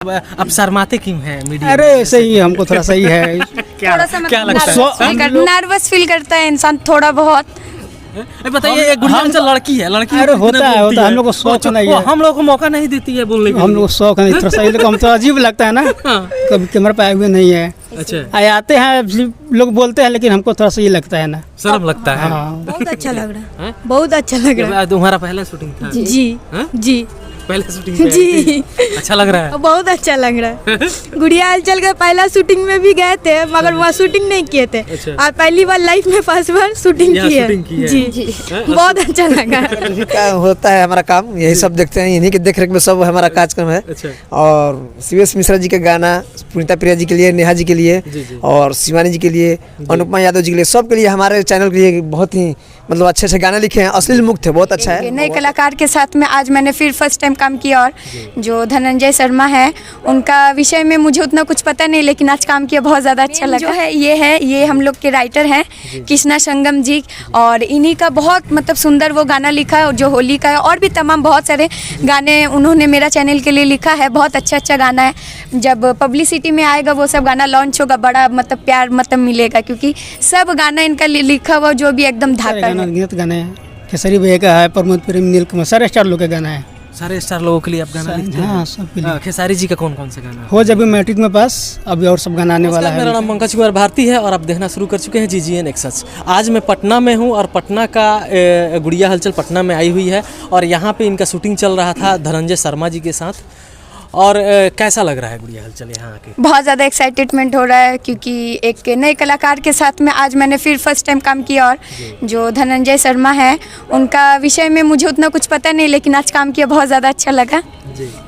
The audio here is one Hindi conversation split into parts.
अब शर्माते क्यों हैं मीडिया? अरे सही है, हमको थोड़ा सही है। क्या क्या लगता है? नर्वस फील करता है इंसान थोड़ा बहुत। बताइए, एक गुड़िया जो लड़की है, लड़की अरे होता है हम लोग को शौक नहीं है, हम लोग को मौका नहीं देती है बोलने का। हम लोग को शौक नहीं, थोड़ा सही हम तो अजीब लगता है ना। कभी कैमरा पे आए हुए नहीं है। अच्छा, आते हैं लोग बोलते हैं, लेकिन हमको थोड़ा सही लगता है ना, शर्म लगता है। बहुत अच्छा लग रहा है, बहुत अच्छा लग रहा है। तुम्हारा पहला शूटिंग था? जी जी पहले शूटिंग जी, अच्छा लग रहा है? बहुत अच्छा लग रहा है। गुड़िया हलचल का पहला शूटिंग में भी गए थे, मगर वहाँ शूटिंग नहीं किए थे। और पहली बार लाइफ में फर्स्ट बार शूटिंग की है। जी जी, बहुत अच्छा लगा। होता है हमारा काम, यही सब देखते हैं, इन्हीं के देख रेख में सब हमारा कार्यक्रम है। और सीएस मिश्रा जी का गाना पुनीता प्रिया जी के लिए, नेहा जी के लिए, और शिवानी जी के लिए, अनुपमा यादव जी के लिए, सबके लिए हमारे चैनल के लिए बहुत ही मतलब अच्छे अच्छे गाने लिखे हैं, अश्लील मुक्त है, बहुत अच्छा है। नए कलाकार के साथ में आज मैंने फिर फर्स्ट टाइम काम किया, और जो धनंजय शर्मा है उनका विषय में मुझे उतना कुछ पता नहीं, लेकिन आज काम किया, बहुत ज़्यादा अच्छा लगा। जो है ये हम लोग के राइटर हैं कृष्णा संगम जी, और इन्हीं का बहुत मतलब सुंदर वो गाना लिखा है, और जो होली का है, और भी तमाम बहुत सारे गाने उन्होंने मेरा चैनल के लिए लिखा है। बहुत अच्छा गाना है, जब पब्लिसिटी में आएगा वो सब गाना लॉन्च होगा, बड़ा मतलब प्यार मतलब मिलेगा, क्योंकि सब गाना इनका लिखा हुआ जो भी एकदम धाकड़ गीत गाने हैं। खेसारी भैया का है, प्रमोद प्रेम, नील कुमार, सारे स्टार लोग का गाना है। सारे स्टार लोगों के लिए आप गाना लिखते हैं? हाँ, सबके लिए। खेसारी जी का कौन कौन से गाना हो जब मैट्रिक में पास, अभी और सब गाना आने वाला है। मेरा नाम पंकज कुमार भारती है और आप देखना शुरू कर चुके हैं GGN एक्सेस। आज मैं पटना में हूँ, और पटना का गुड़िया हलचल पटना में आई हुई है, और यहाँ पे इनका शूटिंग चल रहा था धनंजय शर्मा जी के साथ। और कैसा लग रहा है गुड़िया हलचल यहाँ आके? बहुत ज़्यादा एक्साइटेडमेंट हो रहा है, क्योंकि एक नए कलाकार के साथ में आज मैंने फिर फर्स्ट टाइम काम किया, और जो धनंजय शर्मा है उनका विषय में मुझे उतना कुछ पता नहीं, लेकिन आज काम किया, बहुत ज़्यादा अच्छा लगा।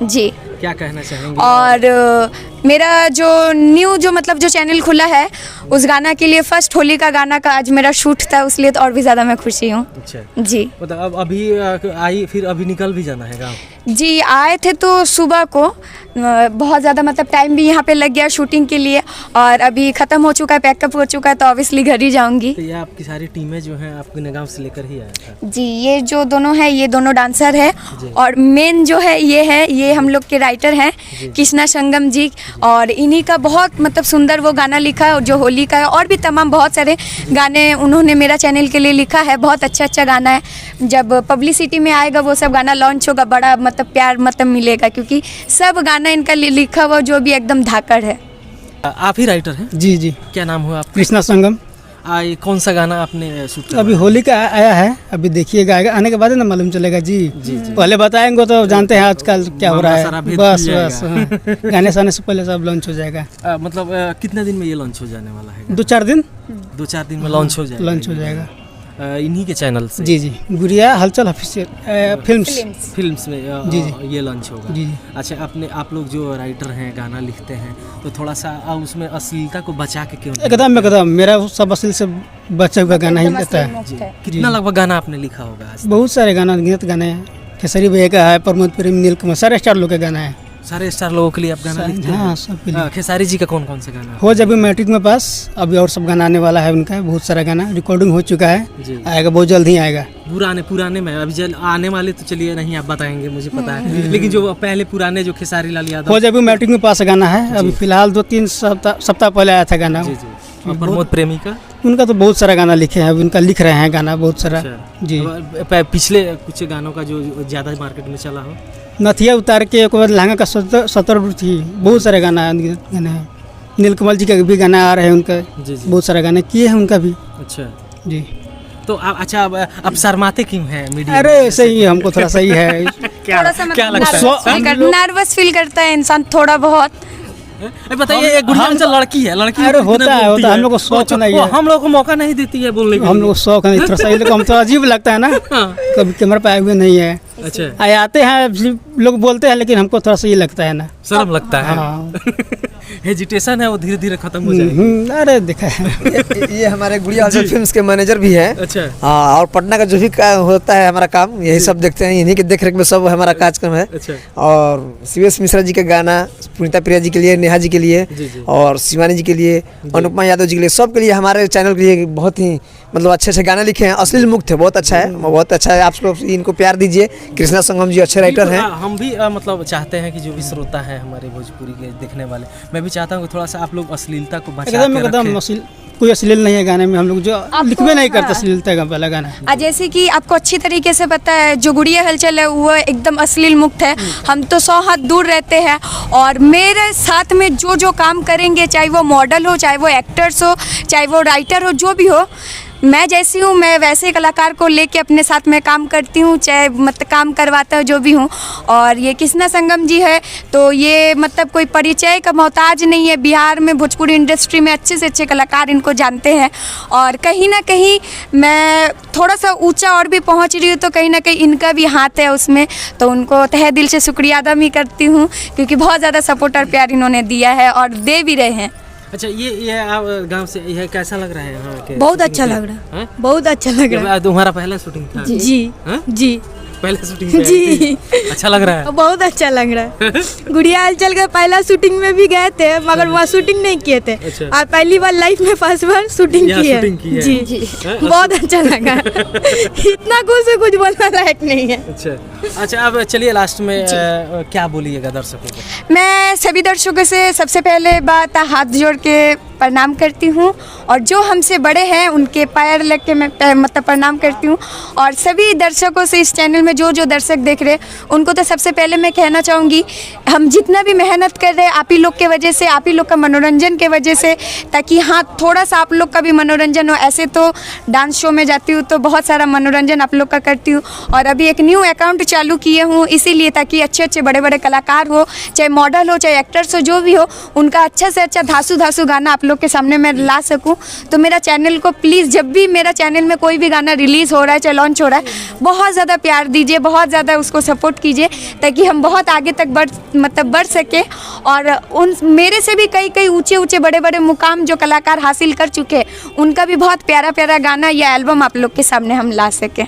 जी क्या कहना चाहेंगे? और मेरा जो न्यू जो मतलब जो चैनल खुला है, उस गाना के लिए फर्स्ट होली का गाना का आज मेरा शूट था, उसलिए तो और भी ज़्यादा मैं खुशी हूँ। अच्छा जी, मतलब अब अभी आई, फिर अभी निकल भी जाना है गाँव? जी, आए थे तो सुबह को, बहुत ज़्यादा मतलब टाइम भी यहाँ पे लग गया शूटिंग के लिए, और अभी ख़त्म हो चुका है, पैकअप हो चुका है, तो ऑब्वियसली घर ही जाऊँगी। तो ये आपकी सारी टीमें जो हैं आपके गाँव से लेकर ही आया था? जी, ये जो दोनों है, ये दोनों डांसर है, और मेन जो है ये हम लोग के राइटर हैं कृष्णा संगम जी, और इन्हीं का बहुत मतलब सुंदर वो गाना लिखा है, और जो होली का है, और भी तमाम बहुत सारे गाने उन्होंने मेरा चैनल के लिए लिखा है। बहुत अच्छा गाना है, जब पब्लिसिटी में आएगा वो सब गाना लॉन्च होगा, बड़ा मतलब प्यार मतलब मिलेगा, क्योंकि सब गाना इनका लिखा हुआ जो भी एकदम धाकड़ है। आप ही राइटर हैं? जी जी। क्या नाम हुआ आपका? कृष्णा संगम। कौन सा गाना आपने शूट किया? अभी होली का आया है, अभी देखिएगा, आने के बाद ना मालूम चलेगा। जी जी, पहले बताएंगे तो जानते हैं आजकल क्या हो रहा है। बस हाँ। गाने साने से पहले सब लॉन्च हो जाएगा। मतलब कितने दिन में ये लॉन्च हो जाने वाला है? 2-4 दिन। 2-4 दिन में लॉन्च हो जाएगा? लॉन्च हो जाएगा इन्हीं के चैनल से? जी जी, गुड़िया हलचल ऑफिशियल फिल्म्स में जी जी ये लॉन्च होगा। जी जी। अच्छा, आप लोग जो राइटर हैं, गाना लिखते हैं, तो थोड़ा सा उसमें अश्लीलता को बचा के क्यों? एकदम मेरा सब अश्लील से बचा हुआ गाना ही रहता है। कितना लगभग गाना आपने लिखा होगा आज? बहुत सारे गाना, गीत गाने हैं। खेसारी भैया का है, प्रमोद प्रेम, नील कुमार, सारे स्टार लोग का गाना है। सारे स्टार लोगों के लिए आप गाना लिखते हैं? हाँ, सबके लिए। खेसारी जी का कौन कौन सा गाना? हो जब मैट्रिक में पास, अभी और सब गाना आने वाला है उनका, बहुत सारा गाना रिकॉर्डिंग हो चुका है, आएगा बहुत जल्द ही आएगा। पुराने में अभी आने वाले तो चलिए नहीं आप बताएंगे, मुझे पता है, लेकिन जो पहले पुराने जो खेसारी लाल यादव, हो जब मैट्रिक में पास गाना है, अभी फिलहाल 2-3 सप्ताह पहले आया था गाना। प्रमोद प्रेमी का? उनका तो बहुत सारा गाना लिखे हैं, अभी उनका लिख रहे हैं गाना बहुत सारा। जी, पिछले कुछ गानों का जो ज्यादा मार्केट में चला हो? नथिया उतार के, एक बार लहंगा का 70 थी, बहुत सारे गाना हैं। नील कमल जी का भी गाना आ रहे हैं उनका, बहुत सारे गाने किए हैं उनका भी। अच्छा जी। तो अच्छा, अब शर्माते क्यों हैं मीडिया? अरे सही है, हमको थोड़ा सही है। क्या लगता है? नर्वस फील करता है इंसान थोड़ा बहुत। बताइए, एक गुड़िया जो लड़की है, लड़की अरे होता है हम लोग को शौक नहीं है, हम लोग को मौका नहीं देती है बोलने का। हम लोग को शौक नहीं, थोड़ा सही हम तो अजीब लगता है ना। कभी कैमरा पे आए हुए नहीं है। अच्छा, आते हैं लोग बोलते हैं, लेकिन हमको थोड़ा सही लगता है ना, शर्म लगता है। हेजिटेशन है वो धीरे धीरे खत्म हो जाएगी। अरे देखा है ये हमारे गुड़िया हलचल फिल्म्स के मैनेजर भी हैं। अच्छा। हाँ, और पटना का जो भी होता है हमारा काम, यही सब देखते हैं, इन्हीं के देख रेख में सब हमारा कार्यक्रम है। अच्छा। और सीवीएस मिश्रा जी का गाना पुनीता प्रिया जी के लिए, नेहा जी के लिए, और शिवानी जी के लिए, अनुपमा यादव जी के लिए, सब के लिए हमारे चैनल के लिए बहुत ही मतलब अच्छे अच्छे गाने लिखे हैं। अश्लील मुक्त है, बहुत अच्छा है, बहुत अच्छा है। आप लोग इनको प्यार दीजिए। कृष्णा संगम जी अच्छे राइटर हैं। हम भी मतलब चाहते हैं कि जो भी श्रोता है हमारे भोजपुरी के देखने वाले, मैं भी चाहता हूँ कि थोड़ा सा आप लोग अश्लीलता को बचा के रखें। कोई अश्लील नहीं है गाने में, हम लोग जो लिखवे नहीं करते अश्लीलता का पहला गाना। जैसे कि आपको अच्छी तरीके से पता है जो गुड़िया हलचल है वो एकदम अश्लील मुक्त है। हम तो 100 हाथ दूर रहते हैं और मेरे साथ में जो जो काम करेंगे, चाहे वो मॉडल हो, चाहे वो एक्टर्स हो, चाहे वो राइटर हो, जो भी हो, मैं जैसी हूँ मैं वैसे कलाकार को लेके अपने साथ में काम करती हूँ, चाहे मतलब काम करवाता है जो भी हूँ। और ये कृष्णा संगम जी है तो ये मतलब कोई परिचय का मोहताज नहीं है। बिहार में भोजपुरी इंडस्ट्री में अच्छे से अच्छे कलाकार इनको जानते हैं और कहीं ना कहीं मैं थोड़ा सा ऊंचा और भी पहुँच रही हूँ तो कहीं ना कहीं इनका भी हाथ है उसमें। तो उनको तहे दिल से शुक्रिया अदा भी करती हूँ क्योंकि बहुत ज़्यादा सपोर्ट और प्यार इन्होंने दिया है और दे भी रहे हैं। अच्छा, ये आप गांव से यह कैसा लग रहा है यहाँ के? बहुत अच्छा लग रहा है, बहुत अच्छा लग रहा है। तुम्हारा पहला शूटिंग था? जी जी पहले शूटिंग जी अच्छा लग रहा है? बहुत अच्छा लग रहा है। गुड़िया हलचल का पहला शूटिंग में भी गए थे मगर वहाँ शूटिंग नहीं किए थे। अच्छा। और पहली बार लाइफ में फर्स्ट बार शूटिंग की है। जी जी बहुत अच्छा लगा। इतना कुछ बोलना लायक नहीं है। अच्छा, अब चलिए लास्ट में क्या बोलिएगा दर्शकों को? मैं सभी दर्शकों से सबसे पहले बात हाथ जोड़ के प्रणाम करती हूँ और जो हमसे बड़े हैं उनके पैर लग के मैं मतलब प्रणाम करती हूँ। और सभी दर्शकों से इस चैनल में जो जो दर्शक देख रहे हैं उनको तो सबसे पहले मैं कहना चाहूँगी, हम जितना भी मेहनत कर रहे हैं आप ही लोग के वजह से, आप ही लोग का मनोरंजन के वजह से, ताकि हाँ थोड़ा सा आप लोग का भी मनोरंजन हो। ऐसे तो डांस शो में जाती हूँ तो बहुत सारा मनोरंजन आप लोग का करती हूँ और अभी एक न्यू अकाउंट चालू किए हूँ इसीलिए ताकि अच्छे अच्छे बड़े बड़े कलाकार हो, चाहे मॉडल हो, चाहे एक्टर्स हो, जो भी हो, उनका अच्छा से अच्छा धांसू धांसू गाना आप लोग के सामने मैं ला सकूं। तो मेरा चैनल को प्लीज़ जब भी मेरा चैनल में कोई भी गाना रिलीज़ हो रहा है, चाहे लॉन्च हो रहा है, बहुत ज़्यादा प्यार दीजिए, बहुत ज़्यादा उसको सपोर्ट कीजिए ताकि हम बहुत आगे तक बढ़ सके और उन मेरे से भी कई ऊंचे ऊंचे बड़े बड़े मुकाम जो कलाकार हासिल कर चुके हैं उनका भी बहुत प्यारा प्यारा गाना या एल्बम आप लोग के सामने हम ला सकें।